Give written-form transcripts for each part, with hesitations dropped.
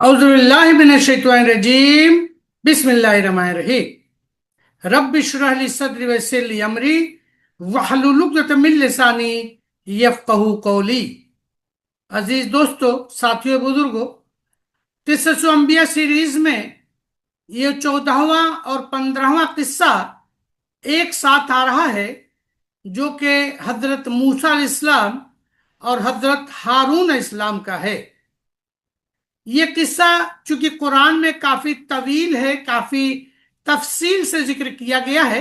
औज़ुबिल्लाहि मिनश्शैतानिर्रजीम बिस्मिल्लाहिर्रहमानिर्रहीम रब्बि इश्रह ली सदरी वयस्सिर ली अमरी वहलुल उक़दतम मिन लिसानी यफ़क़हू क़ौली। अजीज दोस्तों, साथियों, बुजुर्गों, क़िस्सतुल अंबिया सीरीज में ये 14वां और 15वां किस्सा एक साथ आ रहा है, जो कि हजरत मूसा अलैहिस्सलाम और हजरत हारून अलैहिस्सलाम का है। ये किस्सा चूंकि कुरान में काफी तवील है, काफी तफसील से जिक्र किया गया है,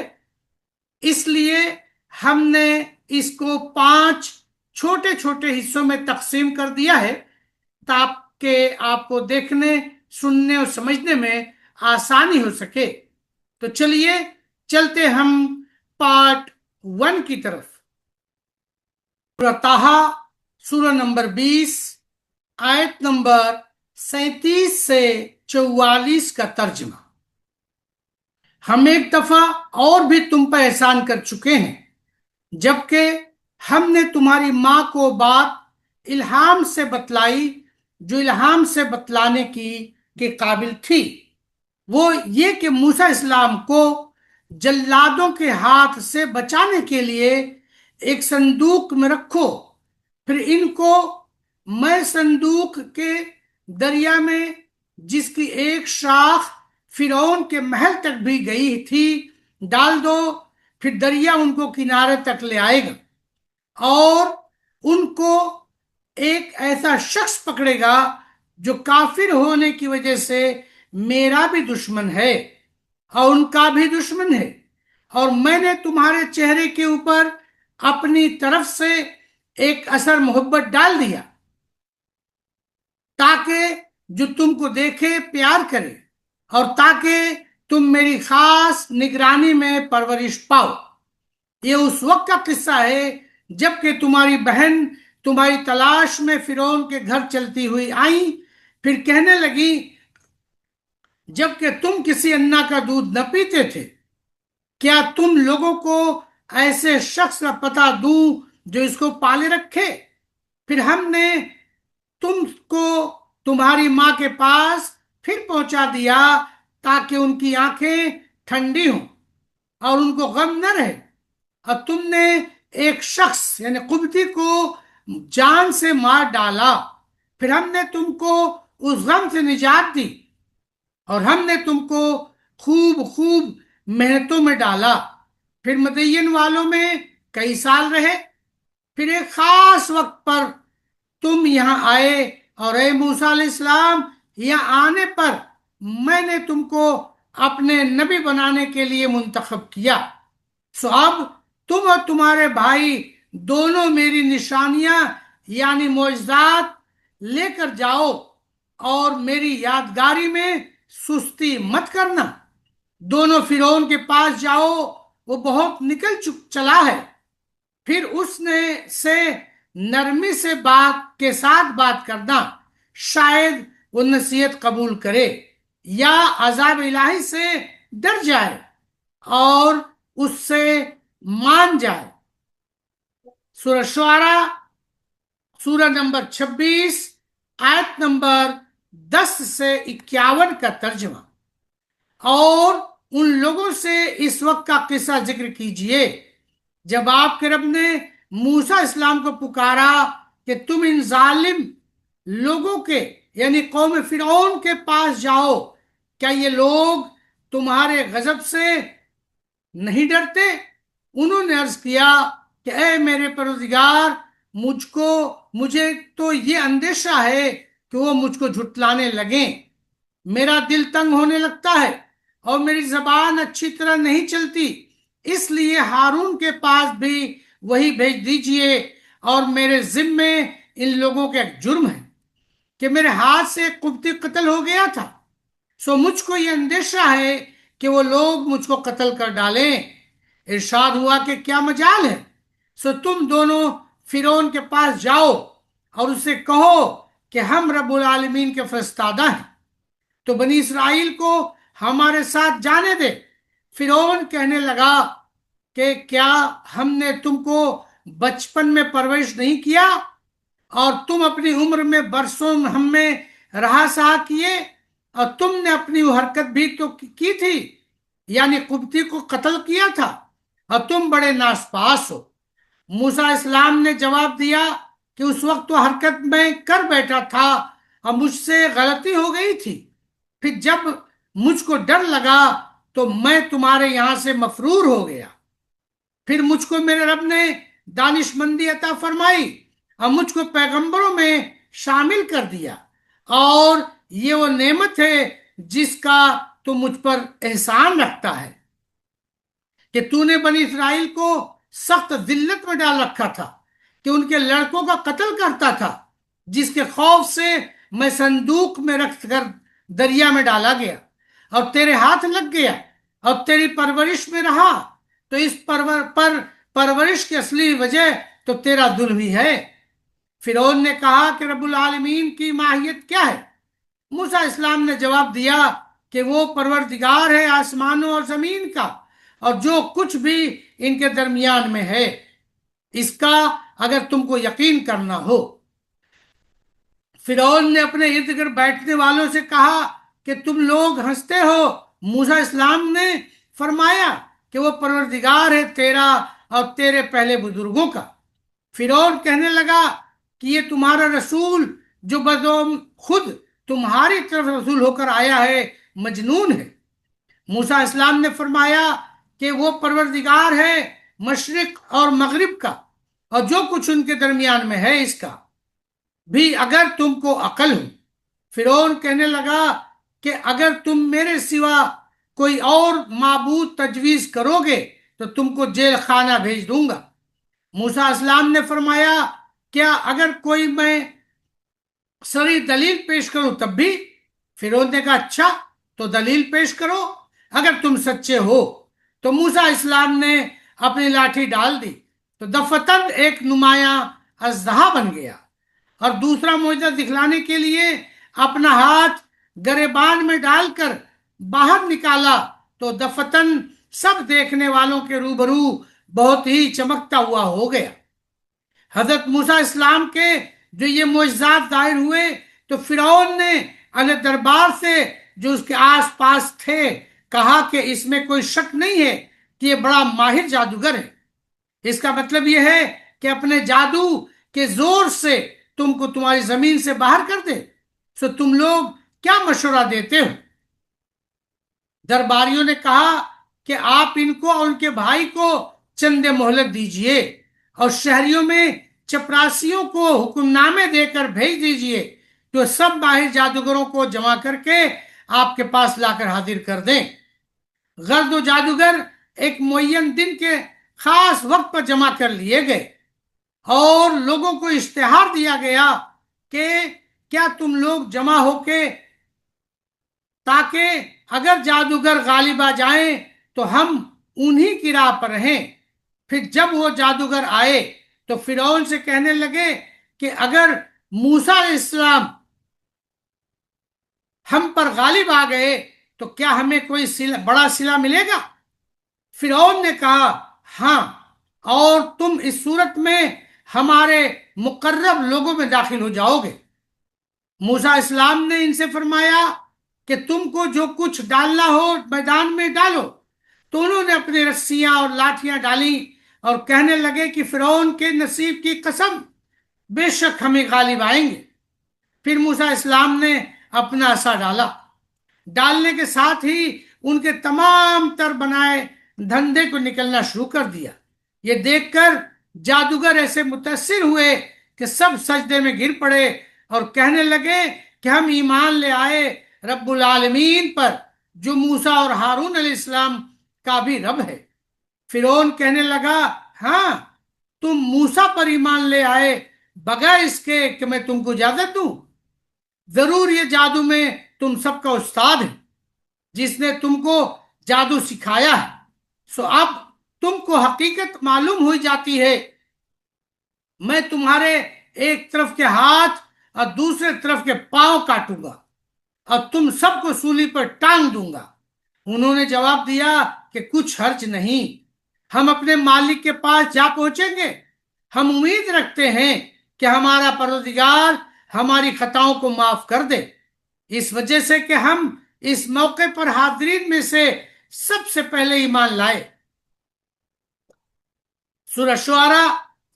इसलिए हमने इसको 5 छोटे छोटे हिस्सों में तकसीम कर दिया है, ताकि आपको देखने, सुनने और समझने में आसानी हो सके। तो चलिए चलते हम पार्ट 1 की तरफ। सूरह ताहा, सूरह नंबर 20, आयत नंबर 37 से 44 का तर्जमा। हम एक दफा और भी तुम पर एहसान कर चुके हैं, जबकि हमने तुम्हारी माँ को बात इल्हाम से बतलाई जो इल्हाम से बतलाने की के काबिल थी। वो ये कि मूसा इस्लाम को जल्लादों के हाथ से बचाने के लिए एक संदूक में रखो, फिर इनको मैं संदूक के दरिया में, जिसकी एक शाख फिरौन के महल तक भी गई थी, डाल दो। फिर दरिया उनको किनारे तक ले आएगा और उनको एक ऐसा शख्स पकड़ेगा जो काफिर होने की वजह से मेरा भी दुश्मन है और उनका भी दुश्मन है, और मैंने तुम्हारे चेहरे के ऊपर अपनी तरफ से एक असर मोहब्बत डाल दिया, ताकि जो तुमको देखे प्यार करे और ताकि तुम मेरी खास निगरानी में परवरिश पाओ। ये उस वक्त का किस्सा है जबकि तुम्हारी बहन तुम्हारी तलाश में फिरौन के घर चलती हुई आई, फिर कहने लगी, जबकि तुम किसी अन्ना का दूध न पीते थे, क्या तुम लोगों को ऐसे शख्स का पता दूं जो इसको पाले रखे? फिर हमने तुमको तुम्हारी माँ के पास फिर पहुंचा दिया, ताकि उनकी आंखें ठंडी हों और उनको गम न रहे, और तुमने एक शख्स यानी कुब्ती को जान से मार डाला। फिर हमने तुमको उस गम से निजात दी और हमने तुमको खूब खूब मेहनतों में डाला। फिर मदयन वालों में कई साल रहे। फिर एक खास वक्त पर तुम यहाँ आए, और ए मूसा अलैहिस्सलाम, यहाँ आने पर मैंने तुमको अपने नबी बनाने के लिए मुंतखब किया। सो अब तुम और तुम्हारे भाई दोनों मेरी निशानियां यानी मोइज़ात लेकर जाओ और मेरी यादगारी में सुस्ती मत करना। दोनों फिरौन के पास जाओ, वो बहुत निकल चला है। फिर उसने से नरमी से बात के साथ बात करना, शायद वो नसीहत कबूल करे या अजाब इलाही से डर जाए और उससे मान जाए। सूरह शुआरा, सूरह नंबर 26, आयत नंबर 10 से 51 का तर्जमा। और उन लोगों से इस वक्त का किस्सा जिक्र कीजिए जब आपके रब ने मूसा इस्लाम को पुकारा कि तुम इन जालिम लोगों के यानी कौम फिरौन के पास जाओ, क्या ये लोग तुम्हारे गजब से नहीं डरते? उन्होंने अर्ज किया कि ए मेरे परवरदिगार, मुझे तो ये अंदेशा है कि वो मुझको झुटलाने लगे। मेरा दिल तंग होने लगता है और मेरी जबान अच्छी तरह नहीं चलती, इसलिए हारून के पास भी वही भेज दीजिए। और मेरे जिम्मे इन लोगों का एक जुर्म है कि मेरे हाथ से एक कुब्ती कत्ल हो गया था, सो मुझको ये अंदेशा है कि वो लोग मुझको कत्ल कर डालें। इरशाद हुआ कि क्या मजाल है, सो तुम दोनों फिरौन के पास जाओ और उससे कहो कि हम रब्बुल आलमीन के फरिश्तादा हैं, तो बनी इसराइल को हमारे साथ जाने दे। फिरौन कहने लगा कि क्या हमने तुमको बचपन में परवरिश नहीं किया और तुम अपनी उम्र में बरसों हमें रहा किए, और तुमने अपनी वो हरकत भी तो की थी, यानी कुब्ती को कत्ल किया था, और तुम बड़े नासपास हो। मूसा इस्लाम ने जवाब दिया कि उस वक्त तो हरकत मैं कर बैठा था और मुझसे गलती हो गई थी। फिर जब मुझको डर लगा तो मैं तुम्हारे यहां से मफरूर हो गया। फिर मुझको मेरे रब ने दानिशमंदी अता फरमाई और मुझको पैगंबरों में शामिल कर दिया, और ये वो नेमत है जिसका तू मुझ पर एहसान रखता है कि तूने बनी इसराइल को सख्त जिल्लत में डाल रखा था कि उनके लड़कों का कत्ल करता था, जिसके खौफ से मैं संदूक में रख कर दरिया में डाला गया और तेरे हाथ लग गया और तेरी परवरिश में रहा। तो इस परवरिश की असली वजह तो तेरा जुल्म ही है। फिरौन ने कहा कि रब्बुल आलमीन की माहियत क्या है? मूसा इस्लाम ने जवाब दिया कि वो परवरदिगार है आसमानों और जमीन का और जो कुछ भी इनके दरमियान में है, इसका अगर तुमको यकीन करना हो। फिरौन ने अपने इर्द गिर्द बैठने वालों से कहा कि तुम लोग हंसते हो। मूसा इस्लाम ने फरमाया कि वो परवरदिगार है तेरा और तेरे पहले बुजुर्गों का। फिरौन कहने लगा कि ये तुम्हारा रसूल जो बदोम खुद तुम्हारी तरफ रसूल होकर आया है मजनून है। मूसा इस्लाम ने फरमाया कि वो परवरदिगार है मशरिक और मगरिब का और जो कुछ उनके दरमियान में है इसका भी, अगर तुमको अकल हो। फिरौन कहने लगा कि अगर तुम मेरे सिवा कोई और माबूद तजवीज करोगे तो तुमको जेल खाना भेज दूंगा। मूसा इस्लाम ने फरमाया, क्या अगर कोई मैं सही दलील पेश करूं तब भी? फिरौन ने कहा, अच्छा तो दलील पेश करो अगर तुम सच्चे हो। तो मूसा इस्लाम ने अपनी लाठी डाल दी तो दफतन एक नुमाया अजहा बन गया, और दूसरा मोइजा दिखलाने के लिए अपना हाथ गरेबान में डालकर बाहर निकाला तो दफतन सब देखने वालों के रूबरू बहुत ही चमकता हुआ हो गया। हजरत मूसा इस्लाम के जो ये मोजज़ात जाहिर हुए तो फिरौन ने अहले दरबार से जो उसके आस पास थे कहा कि इसमें कोई शक नहीं है कि ये बड़ा माहिर जादूगर है। इसका मतलब यह है कि अपने जादू के जोर से तुमको तुम्हारी जमीन से बाहर कर दे। सो तुम लोग क्या मशवरा देते हो? दरबारियों ने कहा कि आप इनको और उनके भाई को चंदे मोहलत दीजिए और शहरियों में चपरासियों को हुक्मनामे देकर भेज दीजिए जो सब माहिर जादूगरों को जमा करके आपके पास लाकर हाजिर कर दें। गर्द जादूगर एक मुअय्यन दिन के खास वक्त पर जमा कर लिए गए और लोगों को इश्तिहार दिया गया कि क्या तुम लोग जमा होके, ताकि अगर जादूगर गालिब आ जाएं तो हम उन्हीं की राह पर रहें। फिर जब वो जादूगर आए तो फिरौन से कहने लगे कि अगर मूसा इस्लाम हम पर गालिब आ गए तो क्या हमें कोई बड़ा सिला मिलेगा? फिरौन ने कहा, हाँ, और तुम इस सूरत में हमारे मुकर्रब लोगों में दाखिल हो जाओगे। मूसा इस्लाम ने इनसे फरमाया कि तुमको जो कुछ डालना हो मैदान में डालो। तो उन्होंने अपनी रस्सियां और लाठियां डाली और कहने लगे कि फिरौन के नसीब की कसम, बेशक हमें गालिब आएंगे। फिर मूसा इस्लाम ने अपना असा डाला। डालने के साथ ही उनके तमाम तर बनाए धंधे को निकलना शुरू कर दिया। ये देखकर जादूगर ऐसे मुतासिर हुए कि सब सजदे में गिर पड़े और कहने लगे कि हम ईमान ले आए रब्बुल आलमीन पर जो मूसा और हारून अलैहिस्सलाम का भी रब है। फिरौन कहने लगा, हाँ, तुम मूसा पर ईमान ले आए बगैर इसके कि मैं तुमको इजाजत दूं। जरूर ये जादू में तुम सबका उस्ताद है जिसने तुमको जादू सिखाया है। सो अब तुमको हकीकत मालूम हो जाती है। मैं तुम्हारे एक तरफ के हाथ और दूसरे तरफ के पांव काटूंगा और तुम सबको सूली पर टांग दूंगा। उन्होंने जवाब दिया कि कुछ हर्ज नहीं, हम अपने मालिक के पास जा पहुंचेंगे। हम उम्मीद रखते हैं कि हमारा परवरदिगार हमारी खताओं को माफ कर दे اس وجہ سے کہ ہم اس موقع پر حاضرین میں سے سب سے پہلے ایمان لائے۔ سورہ شعراء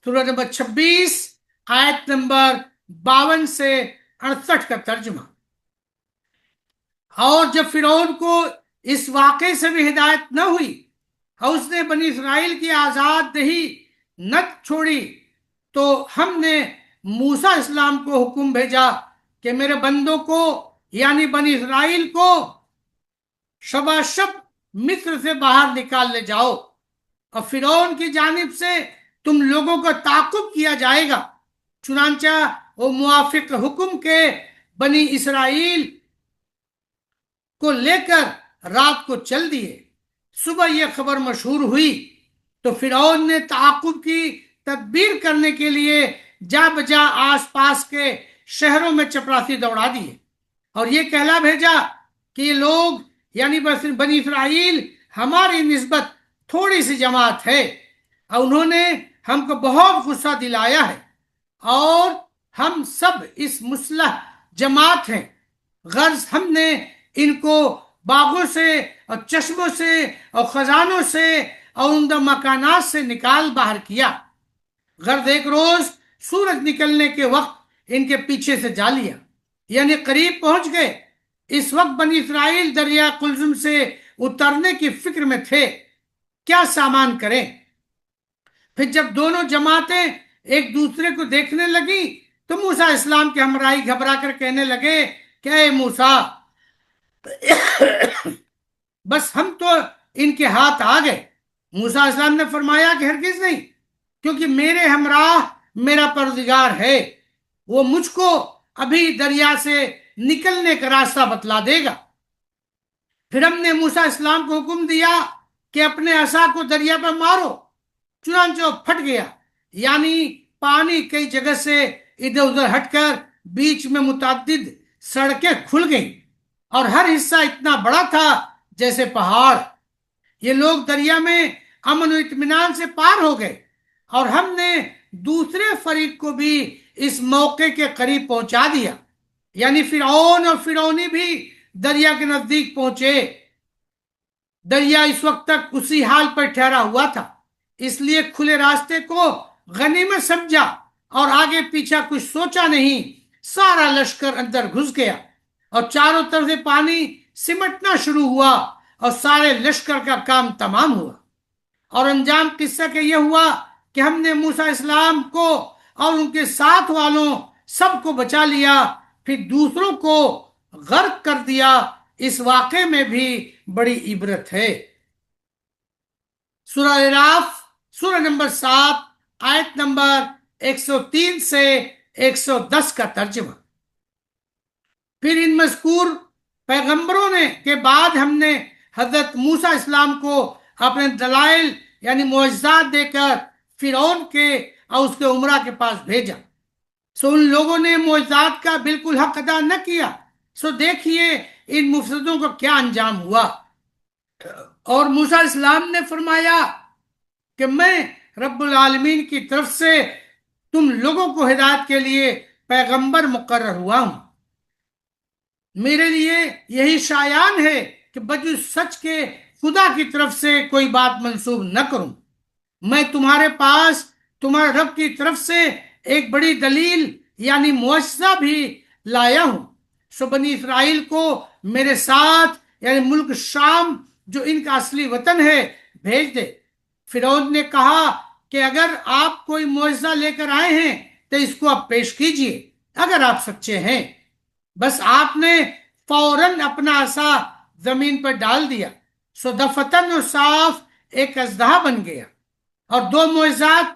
سورہ نمبر 26 آیت نمبر 52 سے 68 کا ترجمہ۔ اور جب فرعون کو اس واقعے سے بھی ہدایت نہ ہوئی اور اس نے بنی اسرائیل کی آزاد دہی نہ چھوڑی، تو ہم نے موسیٰ اسلام کو حکم بھیجا کہ میرے بندوں کو یعنی بنی اسرائیل کو شباشب مصر سے باہر نکال لے جاؤ، اور فرعون کی جانب سے تم لوگوں کا تعاقب کیا جائے گا۔ چنانچہ وہ موافق حکم کے بنی اسرائیل کو لے کر رات کو چل دیے۔ صبح یہ خبر مشہور ہوئی تو فرعون نے تعاقب کی تدبیر کرنے کے لیے جا بجا آس پاس کے شہروں میں چپراسی دوڑا دیے اور یہ کہلا بھیجا کہ یہ لوگ یعنی بنی اسرائیل ہماری نسبت تھوڑی سی جماعت ہے اور انہوں نے ہم کو بہت غصہ دلایا ہے اور ہم سب اس مسلح جماعت ہیں، غرض ہم نے ان کو باغوں سے اور چشموں سے اور خزانوں سے اور عمدہ مکانات سے نکال باہر کیا، غرض ایک روز سورج نکلنے کے وقت ان کے پیچھے سے جا لیا، یعنی قریب پہنچ گئے۔ اس وقت بنی اسرائیل دریا قلزم سے اترنے کی فکر میں تھے، کیا سامان کریں۔ پھر جب دونوں جماعتیں ایک دوسرے کو دیکھنے لگی تو موسیٰ اسلام کے ہمراہی گھبرا کر کہنے لگے کہ اے موسیٰ، بس ہم تو ان کے ہاتھ آ گئے۔ موسیٰ اسلام نے فرمایا کہ ہرگز نہیں، کیونکہ میرے ہمراہ میرا پروردگار ہے، وہ مجھ کو ابھی دریا سے نکلنے کا راستہ بتلا دے گا۔ پھر ہم نے موسیٰ اسلام کو حکم دیا کہ اپنے عصا کو دریا پر مارو، چنانچہ وہ پھٹ گیا، یعنی پانی کئی جگہ سے ادھر ادھر ہٹ کر بیچ میں متعدد سڑکیں کھل گئیں اور ہر حصہ اتنا بڑا تھا جیسے پہاڑ۔ یہ لوگ دریا میں امن و اطمینان سے پار ہو گئے اور ہم نے دوسرے فریق کو بھی اس موقع کے قریب پہنچا دیا، یعنی فرعون اور فرعونی بھی دریا کے نزدیک پہنچے۔ دریا اس وقت تک اسی حال پر ٹھہرا ہوا تھا، اس لیے کھلے راستے کو غنیمت سمجھا اور آگے پیچھے کچھ سوچا نہیں، سارا لشکر اندر گھس گیا اور چاروں طرف سے پانی سمٹنا شروع ہوا اور سارے لشکر کا کام تمام ہوا۔ اور انجام قصہ کا یہ ہوا کہ ہم نے موسیٰ اسلام کو اور ان کے ساتھ والوں سب کو بچا لیا، پھر دوسروں کو غرق کر دیا۔ اس واقعے میں بھی بڑی عبرت ہے۔ سورہ اعراف سورہ نمبر 7 آیت نمبر 103 سے 110 کا ترجمہ۔ پھر ان مذکور پیغمبروں نے کے بعد ہم نے حضرت موسیٰ اسلام کو اپنے دلائل یعنی معجزات دے کر فرعون کے اور اس کے عمرہ کے پاس بھیجا، سو ان لوگوں نے معجزات کا بالکل حق ادا نہ کیا، سو دیکھیے ان مفسدوں کو کیا انجام ہوا۔ اور موسیٰ اسلام نے فرمایا کہ میں رب العالمین کی طرف سے تم لوگوں کو ہدایت کے لیے پیغمبر مقرر ہوا ہوں، میرے لیے یہی شایان ہے کہ بجز سچ کے خدا کی طرف سے کوئی بات منسوب نہ کروں۔ میں تمہارے پاس تمہارے رب کی طرف سے ایک بڑی دلیل یعنی معجزہ بھی لایا ہوں، سو بنی اسرائیل کو میرے ساتھ یعنی ملک شام جو ان کا اصلی وطن ہے بھیج دے۔ فرعون نے کہا کہ اگر آپ کوئی معجزہ لے کر آئے ہیں تو اس کو آپ پیش کیجئے اگر آپ سچے ہیں۔ بس آپ نے فوراً اپنا عصا زمین پر ڈال دیا، سو دفتن و صاف ایک اژدہا بن گیا۔ اور دو معجزات،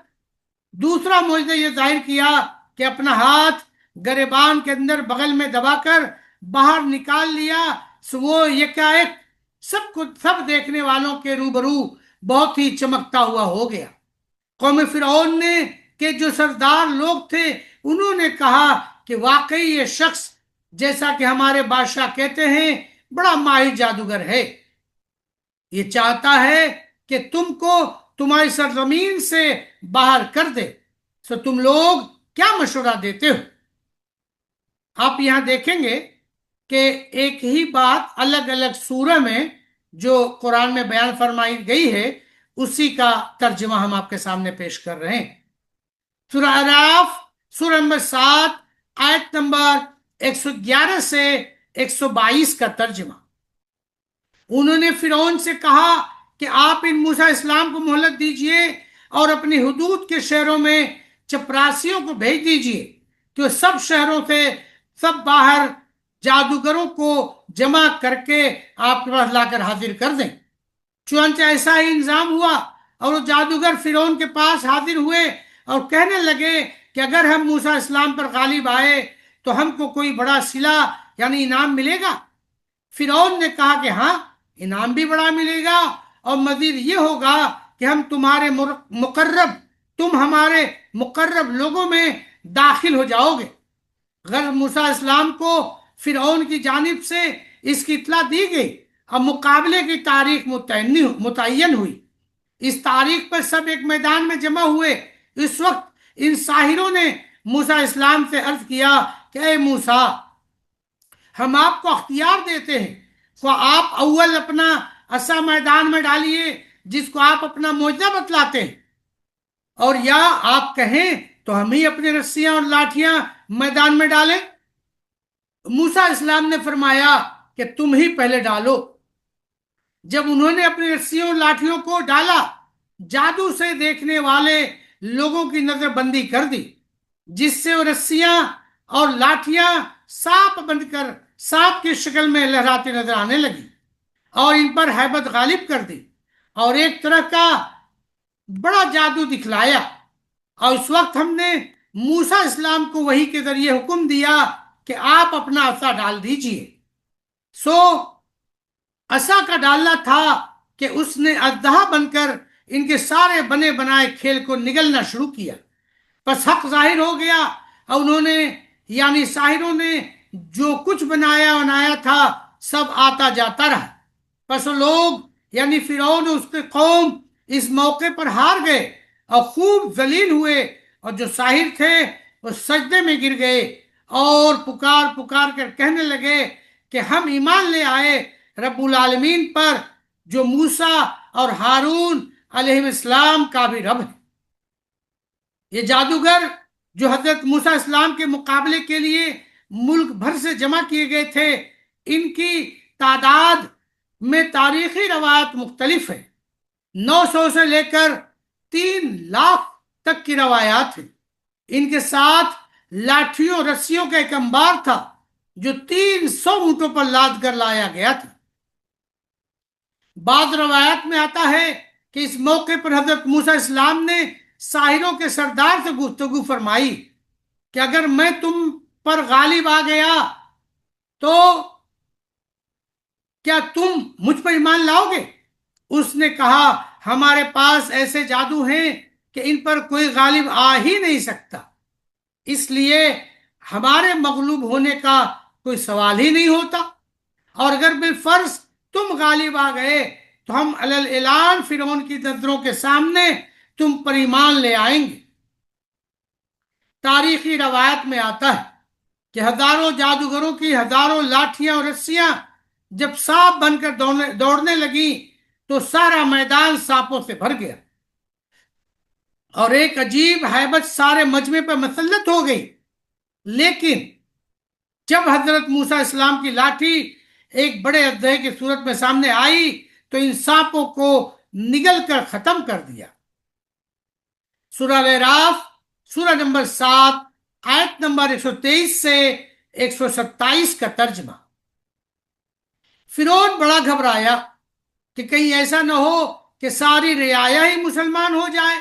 دوسرا معجزہ یہ ظاہر کیا کہ اپنا ہاتھ گریبان کے اندر بغل میں دبا کر باہر نکال لیا، سو وہ یکایک سب دیکھنے والوں کے روبرو بہت ہی چمکتا ہوا ہو گیا۔ قوم فرعون نے کہ جو سردار لوگ تھے انہوں نے کہا کہ واقعی یہ شخص جیسا کہ ہمارے بادشاہ کہتے ہیں بڑا ماہر جادوگر ہے، یہ چاہتا ہے کہ تم کو تمہاری سرزمین سے باہر کر دے، سو تم لوگ کیا مشورہ دیتے ہو؟ آپ یہاں دیکھیں گے کہ ایک ہی بات الگ الگ سورہ میں جو قرآن میں بیان فرمائی گئی ہے اسی کا ترجمہ ہم آپ کے سامنے پیش کر رہے ہیں۔ سورہ اعراف سورہ نمبر 7 آیت نمبر 111 سے 122 کا ترجمہ۔ انہوں نے فرعون سے کہا کہ آپ ان موسیٰ اسلام کو مہلت دیجئے اور اپنی حدود کے شہروں میں چپراسیوں کو بھیج دیجئے کہ وہ سب شہروں سے سب باہر جادوگروں کو جمع کر کے آپ کے پاس لا کر حاضر کر دیں۔ چنانچہ ایسا ہی انتظام ہوا اور وہ جادوگر فرعون کے پاس حاضر ہوئے اور کہنے لگے کہ اگر ہم موسیٰ اسلام پر غالب آئے تو ہم کو کوئی بڑا صلہ یعنی انعام ملے گا۔ فرعون نے کہا کہ ہاں، انعام بھی بڑا ملے گا اور مزید یہ ہوگا کہ ہم تم ہمارے مقرب لوگوں میں داخل ہو جاؤ گے۔ غرض موسیٰ اسلام کو فرعون کی جانب سے اس کی اطلاع دی گئی اور مقابلے کی تاریخ متعین ہوئی۔ اس تاریخ پر سب ایک میدان میں جمع ہوئے۔ اس وقت ان ساحروں نے موسیٰ اسلام سے عرض کیا کہ اے موسیٰ، ہم آپ کو اختیار دیتے ہیں تو آپ اول اپنا عصا میدان میں ڈالیے جس کو آپ اپنا معجزہ بتلاتے ہیں، اور یا آپ کہیں تو ہم ہی اپنی رسیاں اور لاٹھیاں میدان میں ڈالیں۔ موسیٰ اسلام نے فرمایا کہ تم ہی پہلے ڈالو۔ جب انہوں نے اپنی رسیوں اور لاٹھیوں کو ڈالا، جادو سے دیکھنے والے لوگوں کی نظر بندی کر دی، جس سے وہ رسیاں اور لاٹھیاں سانپ بن کر سانپ کی شکل میں لہراتی نظر آنے لگی اور ان پر ہیبت غالب کر دی اور ایک طرح کا بڑا جادو دکھلایا۔ اور اس وقت ہم نے موسیٰ اسلام کو وحی کے ذریعے حکم دیا کہ آپ اپنا عصا ڈال دیجئے۔ سو عصا کا ڈالنا تھا کہ اس نے اژدہا بن کر ان کے سارے بنے بنائے کھیل کو نگلنا شروع کیا۔ پس حق ظاہر ہو گیا اور انہوں نے یعنی ساحروں نے جو کچھ بنایا تھا سب آتا جاتا رہا۔ پس وہ لوگ یعنی فرعون اور اس کے قوم اس موقع پر ہار گئے اور خوب ذلیل ہوئے، اور جو ساحر تھے وہ سجدے میں گر گئے اور پکار کر کہنے لگے کہ ہم ایمان لے آئے رب العالمین پر جو موسیٰ اور ہارون علیہ السلام کا بھی رب ہے۔ یہ جادوگر جو حضرت موسیٰ اسلام کے مقابلے کے لیے ملک بھر سے جمع کیے گئے تھے، ان کی تعداد میں تاریخی روایت مختلف ہے۔ 900 سے لے کر 3 لاکھ تک کی روایات ہیں۔ ان کے ساتھ لاٹھیوں رسیوں کا ایک انبار تھا جو 300 اونٹوں پر لاد کر لایا گیا تھا۔ بعض روایات میں آتا ہے کہ اس موقع پر حضرت موسیٰ اسلام نے ساحروں کے سردار سے گفتگو فرمائی کہ اگر میں تم پر غالب آ گیا تو کیا تم مجھ پر ایمان لاؤ گے؟ اس نے کہا ہمارے پاس ایسے جادو ہیں کہ ان پر کوئی غالب آ ہی نہیں سکتا، اس لیے ہمارے مغلوب ہونے کا کوئی سوال ہی نہیں ہوتا، اور اگر بالفرض تم غالب آ گئے تو ہم علی الاعلان فرعون کی نظروں کے سامنے تم پر ایمان لے آئیں گے۔ تاریخی روایت میں آتا ہے کہ ہزاروں جادوگروں کی ہزاروں لاٹھیاں اور رسیاں جب سانپ بن کر دوڑنے لگی تو سارا میدان سانپوں سے بھر گیا اور ایک عجیب ہیبت سارے مجمع پر مسلط ہو گئی۔ لیکن جب حضرت موسیٰ اسلام کی لاٹھی ایک بڑے اژدہے کی صورت میں سامنے آئی تو ان سانپوں کو نگل کر ختم کر دیا۔ سورہ اعراف سورہ نمبر 7 آیت نمبر 123 سے 127 کا ترجمہ۔ فرعون بڑا گھبرایا کہ کہیں ایسا نہ ہو کہ ساری رعایا ہی مسلمان ہو جائے،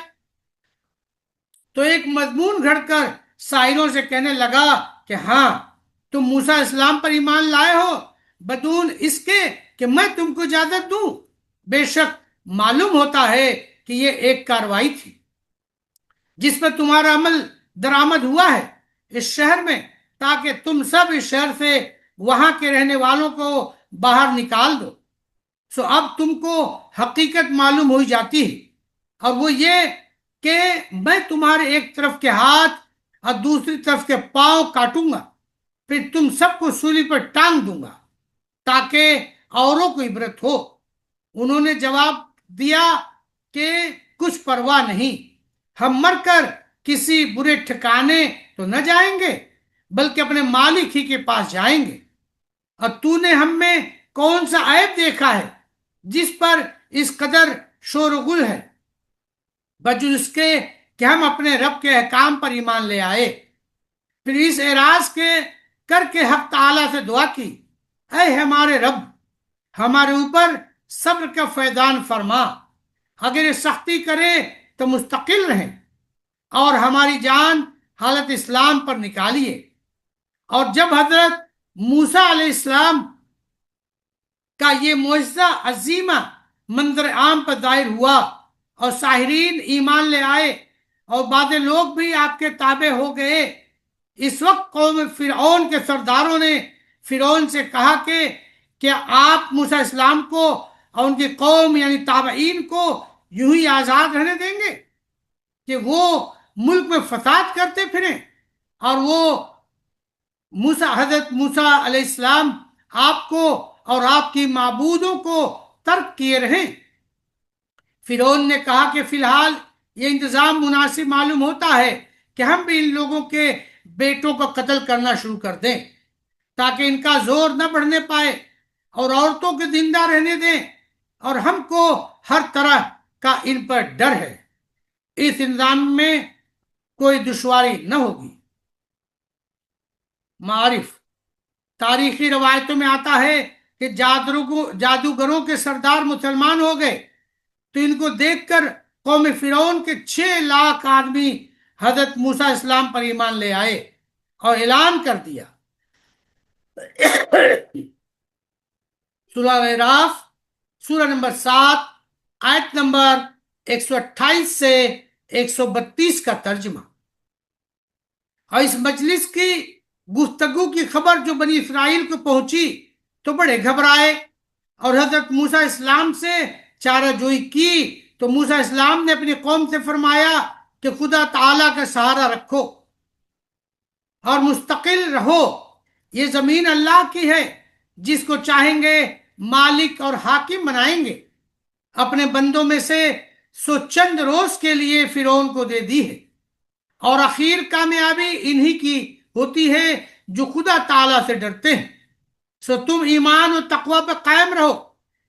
تو ایک مضمون گھڑ کر ساحروں سے کہنے لگا کہ ہاں، تم موسیٰ اسلام پر ایمان لائے ہو بدون اس کے کہ میں تم کو اجازت دوں۔ بے شک معلوم ہوتا ہے کہ یہ ایک کاروائی تھی جس پر تمہارا عمل درآمد ہوا ہے اس شہر میں، تاکہ تم سب اس شہر سے وہاں کے رہنے والوں کو باہر نکال دو۔ سو اب تم کو حقیقت معلوم ہو جاتی ہے، اور وہ یہ کہ میں تمہارے ایک طرف کے ہاتھ اور دوسری طرف کے پاؤں کاٹوں گا، फिर तुम सबको सूली पर टांग दूंगा ताकि औरों को इबरत हो। उन्होंने जवाब दिया कि कुछ परवाह नहीं, हम मरकर किसी बुरे ठिकाने तो न जाएंगे, बल्कि अपने मालिक ही के पास जाएंगे। और तूने हम में कौन सा ऐब देखा है जिस पर इस कदर शोरगुल है, बजुज इसके कि हम अपने रब के अहकाम पर ईमान ले आए। फिर इस एराज के करके हक ताला से दुआ की, ऐ हमारे रब, हमारे ऊपर सब्र का फैजान फरमा, अगर ये सख्ती करे तो मुस्तकिल रहें, और हमारी जान हालत इस्लाम पर निकालिए। और जब हजरत मूसा अलैहिस्सलाम का ये मुअज्जा अजीमा मंजर आम पर दायर हुआ और साहिरीन ईमान ले आए और बाद लोग भी आपके ताबे हो गए, इस वक्त कौम फिरौन के सरदारों ने फिरौन से कहा कि क्या आप मूसा इस्लाम को और उनकी कौम यानी ताबईन को यूं ही आजाद रहने देंगे कि वो मुल्क में फसाद करते फिरें, और वो हजरत मूसा अलैहिस्सलाम आपको और आपकी माबूदों को तर्क किए रहें। फिरौन ने कहा कि फिलहाल ये इंतजाम मुनासिब मालूम होता है कि हम भी इन लोगों के बेटों को कत्ल करना शुरू कर दें ताकि इनका जोर न बढ़ने पाए, और औरतों को जिंदा रहने दें, और हमको हर तरह का इन पर डर है। इस इंतजाम में कोई दुश्वारी न होगी। मारिफ, तारीखी रवायतों में आता है कि जादूगरों के सरदार मुसलमान हो गए, तो इनको देखकर कौम फिरौन के 6 लाख आदमी हजरत मूसा इस्लाम पर ईमान ले आए और ऐलान कर दिया। सूरह अराफ सूरह नंबर 7 आयत नंबर 128 से 132 का तर्जुमा। और इस मजलिस की गुफ्तगू की खबर जो बनी इसराइल को पहुंची तो बड़े घबराए और हजरत मूसा इस्लाम से चाराजोई की। तो मूसा इस्लाम ने अपनी कौम से फरमाया कि खुदा ताला का सहारा रखो और मुस्तकिल रहो, ये जमीन अल्लाह की है, जिसको चाहेंगे मालिक और हाकिम बनाएंगे। अपने बंदों में से सो चंद रोज के लिए फिरौन को दे दी है, और आखिर कामयाबी इन्हीं की होती है जो खुदा ताला से डरते हैं। सो तुम ईमान और तकवा पर कायम रहो,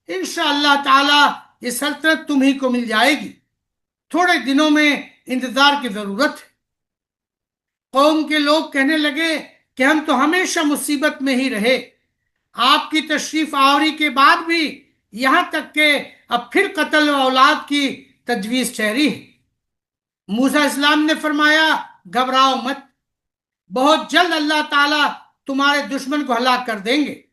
इंशाअल्लाह ताला ये सल्तनत तुम्ही को मिल जाएगी। थोड़े दिनों में इंतजार की जरूरत है। कौम के लोग कहने लगे कि हम तो हमेशा मुसीबत में ही रहे, आपकी तशरीफ आवरी के बाद भी यहां तक के अब फिर कत्ल व औलाद की तजवीज ठहरी है। मूसा इस्लाम ने फरमाया, घबराओ मत, बहुत जल्द अल्लाह ताला तुम्हारे दुश्मन को हलाक कर देंगे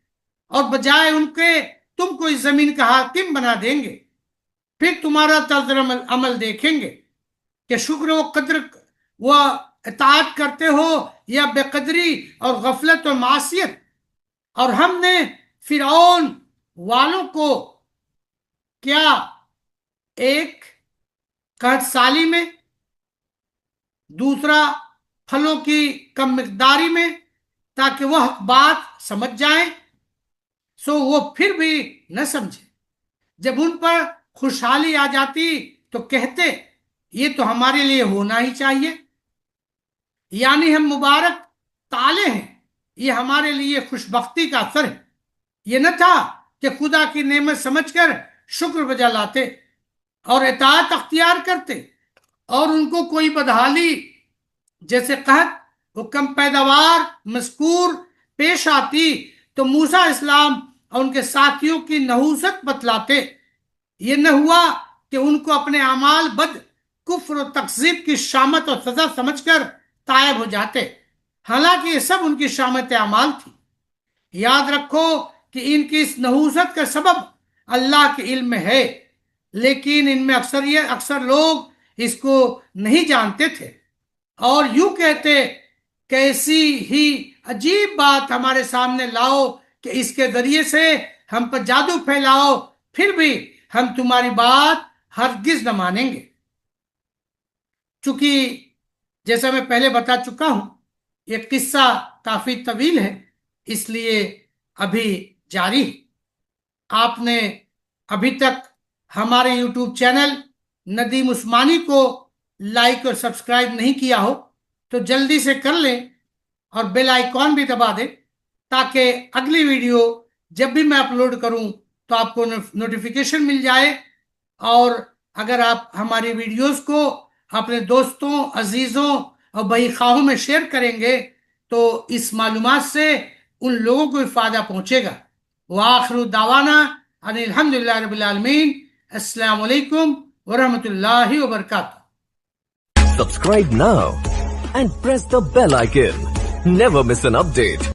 और बजाय उनके तुमको इस जमीन का हाकिम बना देंगे। फिर तुम्हारा तर्ज अमल देखेंगे कि शुक्र व कद्र व इताअत करते हो या बेकदरी और गफलत और मासियत। और हमने फिरौन वालों को क्या एक कहत साली में, दूसरा फलों की कम मिकदारी में, ताकि वह बात समझ जाए, सो वो फिर भी न समझे। जब उन पर खुशहाली आ जाती तो कहते ये तो हमारे लिए होना ही चाहिए, यानी हम मुबारक ताले हैं, ये हमारे लिए खुशबख्ती का असर है। ये न था कि खुदा की नेमत समझकर शुक्र बजा लाते और इताअत अख्तियार करते और उनको कोई बदहाली जैसे कहत वो कम पैदावार मस्कूर पेश आती तो मूसा इस्लाम और उनके साथियों की नहूसत बतलाते। ये न हुआ कि उनको अपने अमाल बद कुफ्र और तकजीब की शामत और सजा समझकर तायब हो जाते, हालांकि ये सब उनकी शामत अमाल थी। याद रखो कि इनकी इस नहूसत का सबब अल्लाह के इल्म में है, लेकिन इनमें अक्सर लोग इसको नहीं जानते थे और यूं कहते कैसी ही अजीब बात हमारे सामने लाओ कि इसके जरिए से हम पर जादू फैलाओ, फिर भी हम तुम्हारी बात हरगिज न मानेंगे। चूंकि जैसा मैं पहले बता चुका हूं, ये किस्सा काफी तवील है, इसलिए अभी जारी है। आपने अभी तक हमारे YouTube चैनल नदीम उस्मानी को लाइक और सब्सक्राइब नहीं किया हो तो जल्दी से कर लें और बेल आइकॉन भी दबा दें, ताकि अगली वीडियो जब भी मैं अपलोड करूं तो आपको नोटिफिकेशन मिल जाए। और अगर आप हमारी वीडियोस को अपने दोस्तों, अजीजों और भाई खाहों में शेयर करेंगे तो इस मालूमात से उन लोगों को फायदा पहुंचेगा। वाखिरु दावाना अनिल हम्दुलिल्लाहि रब्बिल आलमीन। अस्सलामु अलैकुम व रहमतुल्लाहि व बरकातुहू। Subscribe now and press the bell icon. Never miss an update.